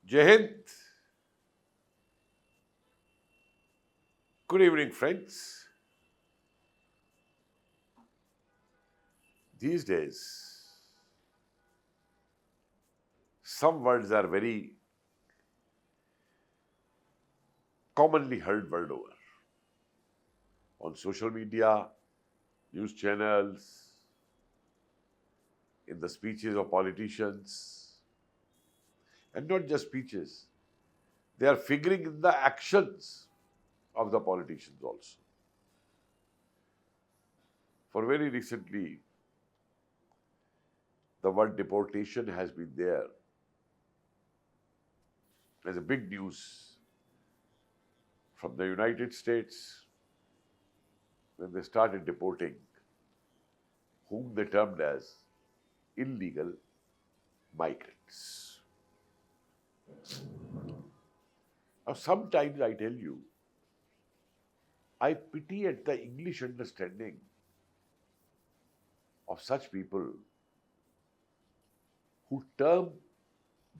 Jai Hind. Good evening, friends. These days, some words are very commonly heard world over. On social media, news channels, in the speeches of politicians, and not just speeches, they are figuring in the actions of the politicians also. For very recently, the word deportation has been there as a big news from the United States when they started deporting whom they termed as illegal migrants. Now, sometimes I tell you, I pity at the English understanding of such people who term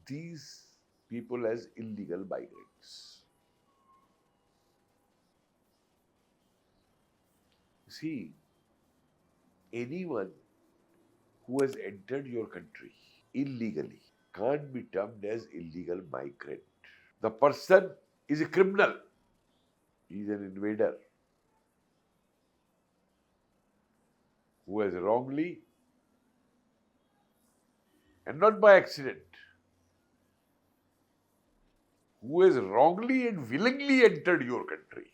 these people as illegal migrants. See, anyone who has entered your country illegally can't be termed as illegal migrant. The person is a criminal. He is an invader who has wrongly and not by accident, who has wrongly and willingly entered your country,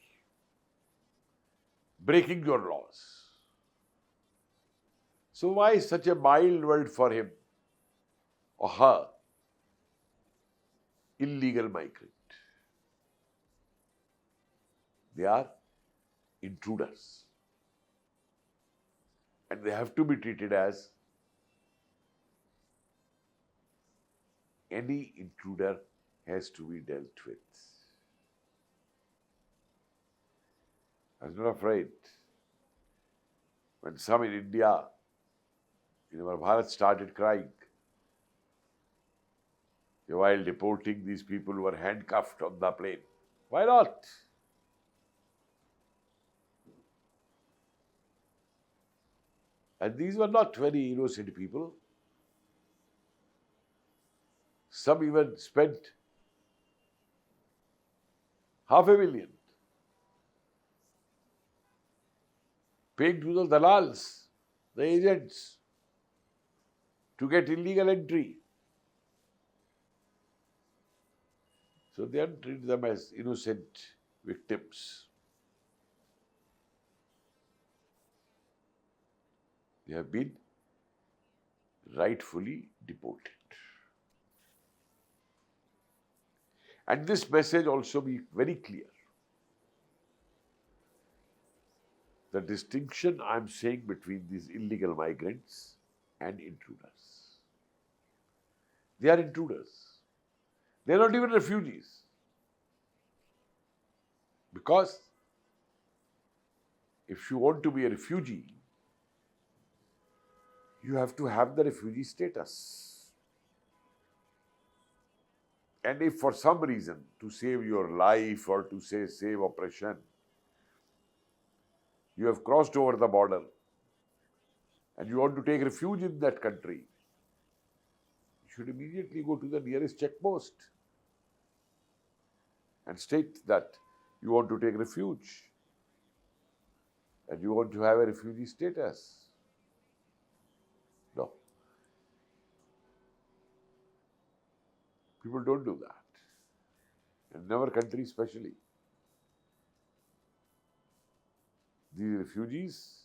breaking your laws. So why such a mild word for him or her? Illegal migrant. They are intruders. And they have to be treated as any intruder has to be dealt with. I was not afraid when some in India, in our Bharat, started crying while deporting these people who were handcuffed on the plane. Why not? And these were not very innocent people. Some even spent $500,000 paying to the dalals, the agents, to get illegal entry. So they don't treat them as innocent victims. They have been rightfully deported. And this message also be very clear. The distinction I am saying between these illegal migrants and intruders. They are intruders. They are not even refugees. Because if you want to be a refugee, you have to have the refugee status. And if for some reason, to save your life or to say save oppression, you have crossed over the border and you want to take refuge in that country, you should immediately go to the nearest checkpost and state that you want to take refuge and you want to have a refugee status. No. People don't do that. In our country especially. These refugees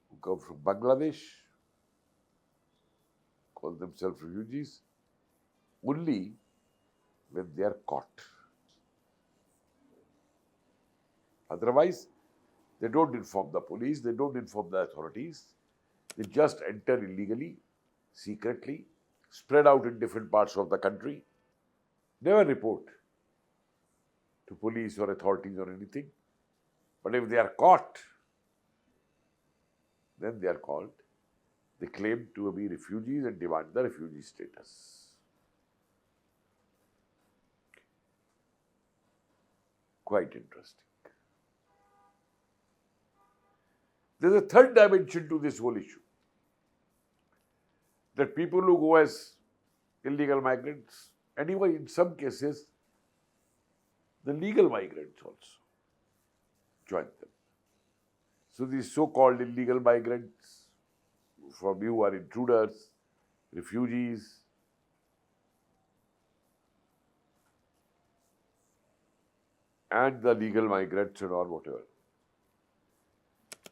who come from Bangladesh call themselves refugees only when they are caught. Otherwise, they don't inform the police, they don't inform the authorities. They just enter illegally, secretly, spread out in different parts of the country, never report to police or authorities or anything. But if they are caught, then they are called They claim to be refugees and demand the refugee status. Quite interesting. There's a third dimension to this whole issue. That people who go as illegal migrants, and even in some cases, the legal migrants also join them. So these so-called illegal migrants, from you are intruders, refugees, and the legal migrants or whatever.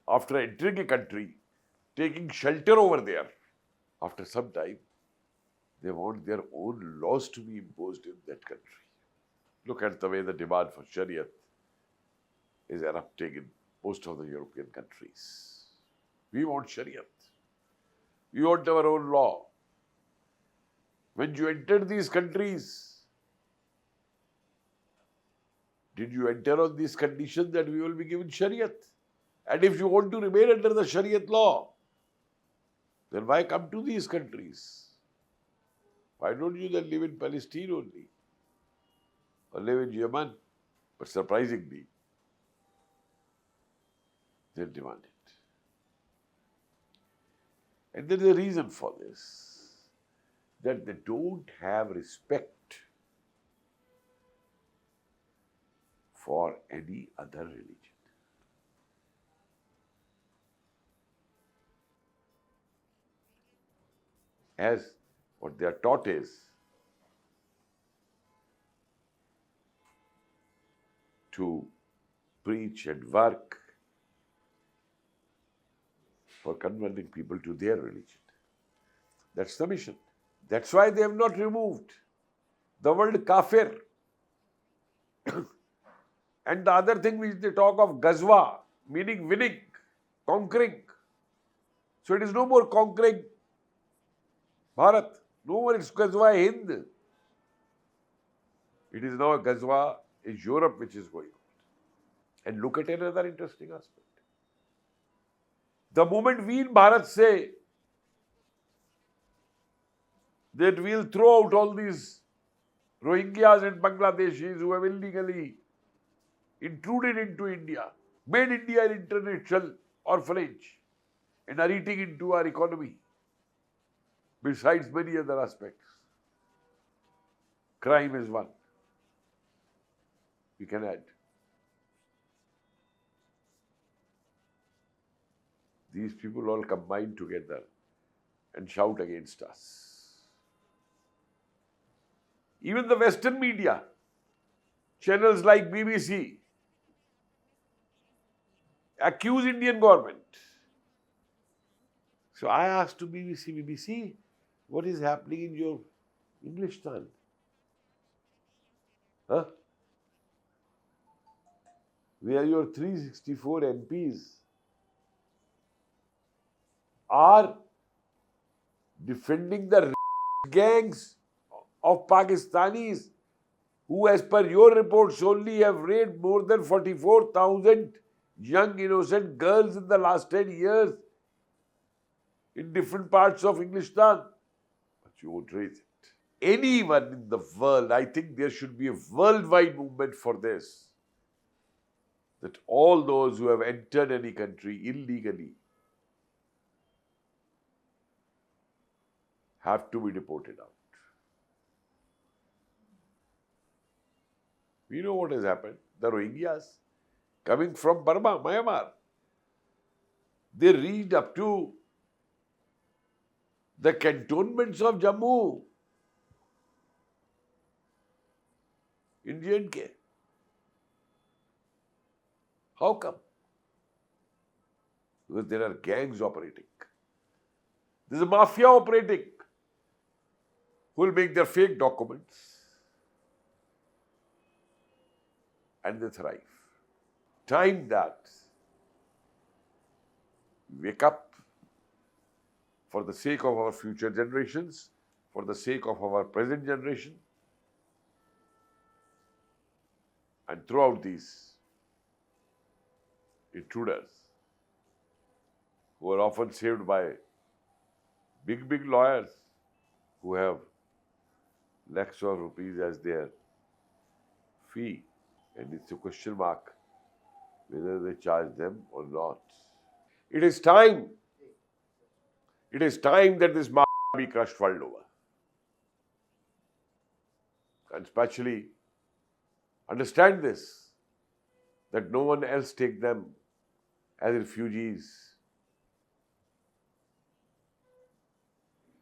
After entering a country, taking shelter over there, after some time, they want their own laws to be imposed in that country. Look at the way the demand for Shariat is erupting in most of the European countries. We want Shariat. We want our own law. When you entered these countries, did you enter on this condition that we will be given Shariat? And if you want to remain under the Shariat law, then why come to these countries? Why don't you then live in Palestine only? Or live in Yemen? But surprisingly, they demand it. And there is a reason for this, that they don't have respect for any other religion. As what they are taught is to preach and work for converting people to their religion. That's the mission. That's why they have not removed the word kafir. And the other thing which they talk of Ghazwa, meaning winning, conquering. So it is no more conquering Bharat. No more it's Ghazwa-e-Hind. It is now a Ghazwa in Europe which is going on. And look at another interesting aspect. The moment we in Bharat say that we'll throw out all these Rohingyas and Bangladeshis who have illegally intruded into India, made India an international orphanage, and are eating into our economy, besides many other aspects. Crime is one. We can add. These people all combine together and shout against us. Even the Western media, channels like BBC, accuse Indian government. So I asked to BBC, what is happening in your Englishthan? Huh? Where your 364 MPs are defending the gangs of Pakistanis who, as per your reports, only have raped more than 44,000 young innocent girls in the last 10 years in different parts of Englishthan. But you won't raise it. Anyone in the world, I think there should be a worldwide movement for this. That all those who have entered any country illegally have to be deported out. We know what has happened. The Rohingyas coming from Burma, Myanmar, they reached up to the cantonments of Jammu in J&K. How come? Because there are gangs operating. There's a mafia operating who will make their fake documents and they thrive. Time that. Wake up for the sake of our future generations, for the sake of our present generation, and throw out these intruders who are often saved by big lawyers who have lakhs of rupees as their fee, and it's a question mark whether they charge them or not. It is time. It is time that this be crushed world over. And especially understand this, that no one else take them as refugees.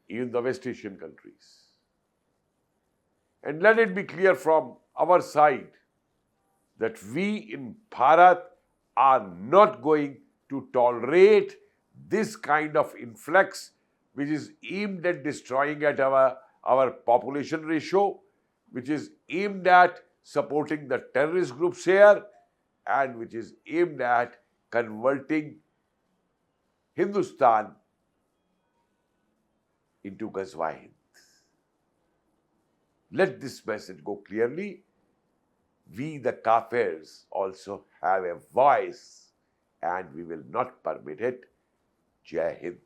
Even the West Asian countries. And let it be clear from our side that we in Bharat are not going to tolerate this kind of influx which is aimed at destroying at our population ratio, which is aimed at supporting the terrorist groups here, and which is aimed at converting Hindustan into Ghazwa-e-Hind. Let this message go clearly. We, the Kafirs, also have a voice, and we will not permit it. Jai Hind.